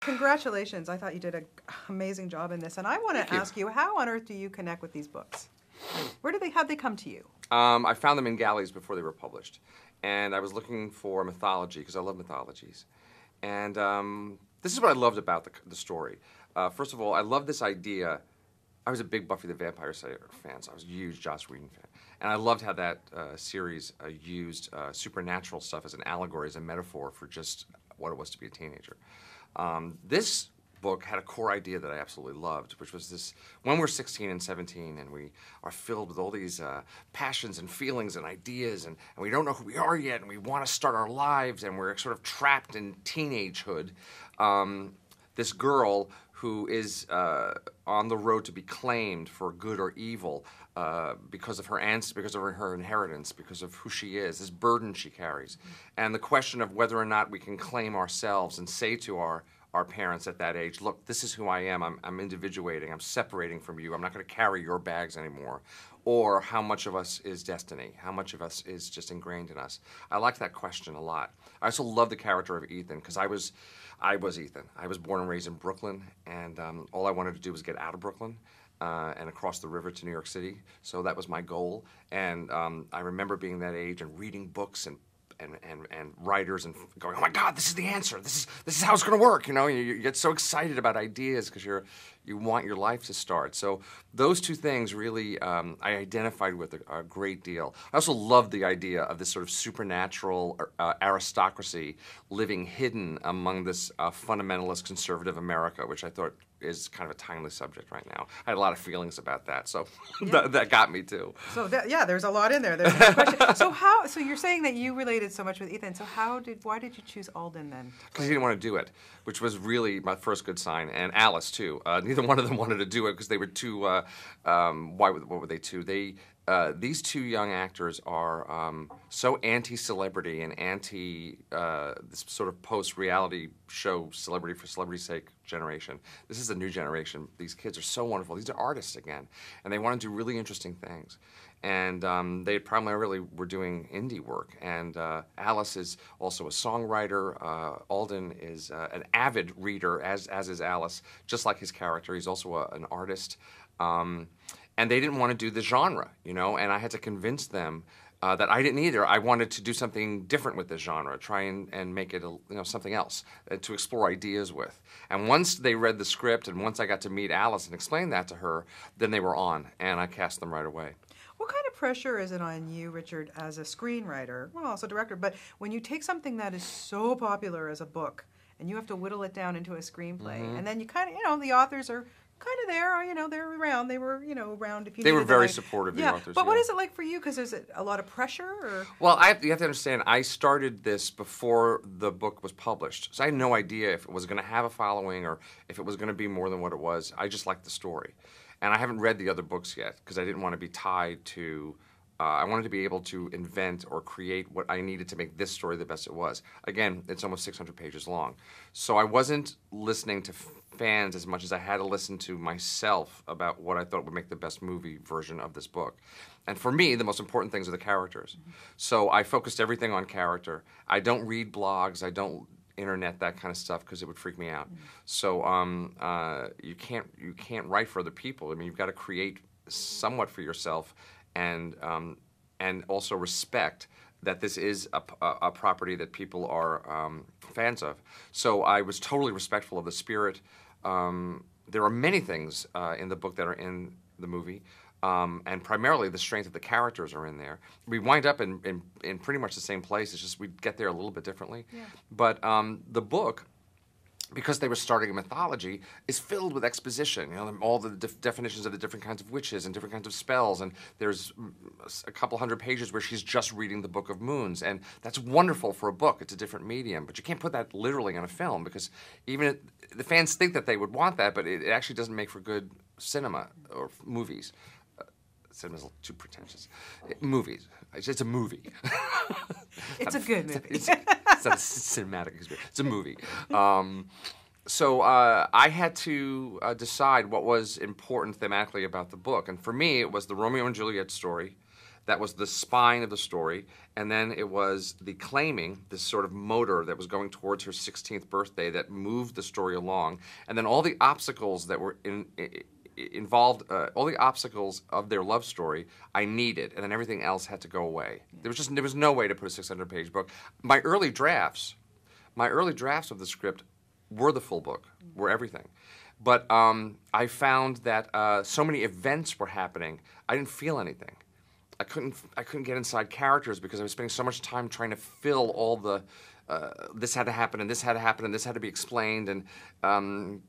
Congratulations. I thought you did an amazing job in this. And I want to ask you, how on earth do you connect with these books? How'd they come to you? I found them in galleys before they were published. And I was looking for mythology, because I love mythologies. And this is what I loved about the story. First of all, I love this idea. I was a big Buffy the Vampire Slayer fan, so I was a huge Joss Whedon fan. And I loved how that series used supernatural stuff as an allegory, as a metaphor for just what it was to be a teenager. This book had a core idea that I absolutely loved, which was this: when we're 16 and 17 and we are filled with all these passions and feelings and ideas, and we don't know who we are yet, and we want to start our lives, and we're sort of trapped in teenagehood, this girl who is on the road to be claimed for good or evil because of her inheritance, because of who she is, this burden she carries, and the question of whether or not we can claim ourselves and say to our parents at that age, look, this is who I am, I'm individuating, I'm separating from you, I'm not going to carry your bags anymore. Or how much of us is destiny? How much of us is just ingrained in us? I like that question a lot. I also love the character of Ethan, because I was Ethan. I was born and raised in Brooklyn, and all I wanted to do was get out of Brooklyn and across the river to New York City. So that was my goal. And I remember being that age and reading books and writers and going, oh my God, this is the answer. This is how it's going to work. You know, you get so excited about ideas because you want your life to start. So those two things really I identified with a great deal. I also loved the idea of this sort of supernatural aristocracy living hidden among this fundamentalist conservative America, which I thought is kind of a timely subject right now. I had a lot of feelings about that, so that got me too. So there's a lot in there. There's no question. So you're saying that you related so much with Ethan. So why did you choose Alden then? Because he didn't want to do it, which was really my first good sign, and Alice too. Neither one of them wanted to do it because they were too. What were they too? These two young actors are so anti-celebrity and anti this sort of post-reality show celebrity for celebrity's sake generation. This is a new generation. These kids are so wonderful. These are artists again, and they want to do really interesting things. And they primarily were doing indie work. And Alice is also a songwriter. Alden is an avid reader, as is Alice, just like his character. He's also an artist. And they didn't want to do the genre, you know, and I had to convince them that I didn't either. I wanted to do something different with this genre, try and make it something else to explore ideas with. And once they read the script and once I got to meet Alice and explain that to her, then they were on, and I cast them right away. What kind of pressure is it on you, Richard, as a screenwriter, well, also director, but when you take something that is so popular as a book and you have to whittle it down into a screenplay, and then you kind of, the authors are kind of there, they're around. They were, around if you. They were very supportive. The authors. But what is it like for you? Because there's a lot of pressure. Or? Well, you have to understand. I started this before the book was published, so I had no idea if it was going to have a following or if it was going to be more than what it was. I just liked the story, and I haven't read the other books yet because I didn't want to be tied to. I wanted to be able to invent or create what I needed to make this story the best it was. Again, it's almost 600 pages long. So I wasn't listening to fans as much as I had to listen to myself about what I thought would make the best movie version of this book. And for me, the most important things are the characters. So I focused everything on character. I don't read blogs. I don't internet, that kind of stuff, because it would freak me out. So you can't write for other people. I mean, you've got to create somewhat for yourself. And also respect that this is a property that people are fans of. So I was totally respectful of the spirit. There are many things in the book that are in the movie, and primarily the strength of the characters are in there. We wind up in pretty much the same place. It's just we get there a little bit differently. Yeah. But the book, because they were starting a mythology, is filled with exposition. All the definitions of the different kinds of witches and different kinds of spells. And there's a couple hundred pages where she's just reading the Book of Moons. And that's wonderful for a book. It's a different medium. But you can't put that literally on a film because even the fans think that they would want that, but it actually doesn't make for good cinema or movies. Cinema's too pretentious. Movies. It's a movie. It's a good movie. It's not a cinematic experience. It's a movie. So I had to decide what was important thematically about the book. And for me, it was the Romeo and Juliet story that was the spine of the story, and then it was the claiming, this sort of motor that was going towards her 16th birthday that moved the story along, and then all the obstacles that were involved, all the obstacles of their love story, I needed, and then everything else had to go away. There was no way to put a 600-page book. My early drafts of the script were the full book, were everything. But I found that so many events were happening, I didn't feel anything. I couldn't get inside characters because I was spending so much time trying to fill all the this had to happen and this had to happen and this had to be explained, and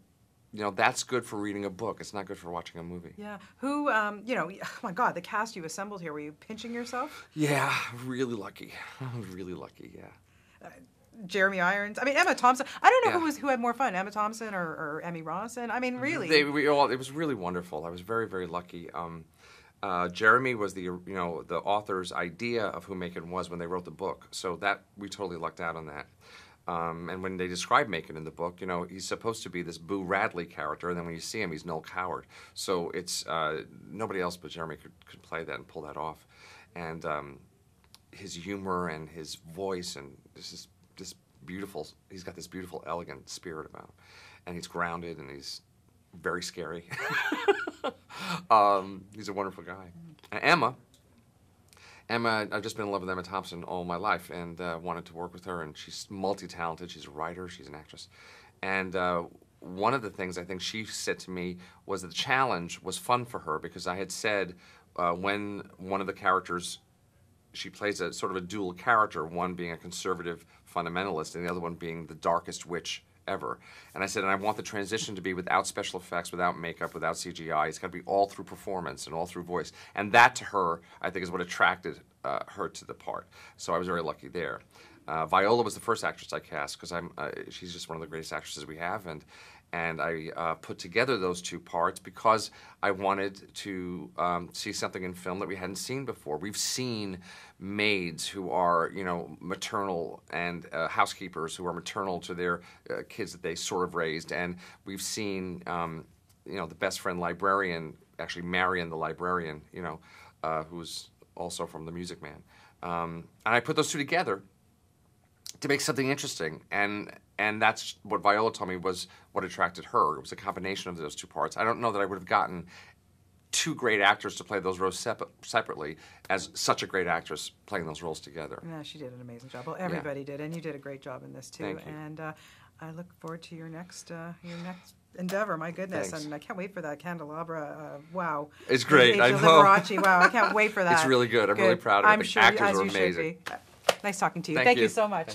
that's good for reading a book. It's not good for watching a movie. Yeah. Who, oh my God, the cast you assembled here, were you pinching yourself? Yeah, really lucky. Really lucky, yeah. Jeremy Irons. I mean, Emma Thompson. I don't know who had more fun, Emma Thompson or Emmy Rawson. I mean, really. It was really wonderful. I was very, very lucky. Jeremy was the author's idea of who Macon was when they wrote the book, so that we totally lucked out on that. And when they describe Macon in the book, he's supposed to be this Boo Radley character, and then when you see him, he's Noel Coward. So it's nobody else but Jeremy could play that and pull that off. And his humor and his voice, and this beautiful, he's got this beautiful, elegant spirit about him. And he's grounded, and he's very scary. He's a wonderful guy. And Emma, I've just been in love with Emma Thompson all my life, and wanted to work with her, and she's multi-talented. She's a writer, she's an actress. And one of the things I think she said to me was that the challenge was fun for her, because I had said when one of the characters, she plays a sort of a dual character, one being a conservative fundamentalist and the other one being the darkest witch ever. And I said, and I want the transition to be without special effects, without makeup, without CGI. It's got to be all through performance and all through voice. And that, to her, I think is what attracted her to the part. So I was very lucky there. Viola was the first actress I cast, because she's just one of the greatest actresses we have, and I put together those two parts because I wanted to see something in film that we hadn't seen before. We've seen maids who are, maternal, and housekeepers who are maternal to their kids that they sort of raised, and we've seen, the best friend librarian, actually Marion the librarian, who's also from The Music Man. And I put those two together to make something interesting, and that's what Viola told me was what attracted her. It was a combination of those two parts. I don't know that I would have gotten two great actors to play those roles separately as such a great actress playing those roles together. Yeah, she did an amazing job. Well, everybody did, and you did a great job in this too. Thank you. And I look forward to your next endeavor. My goodness, Thanks. and I can't wait for that candelabra. Wow, It's great. I know. Liberace. Wow, I can't wait for that. It's really good. I'm really proud of it. I'm The sure, actors as are you amazing. should be. Nice talking to you. Thank you you so much.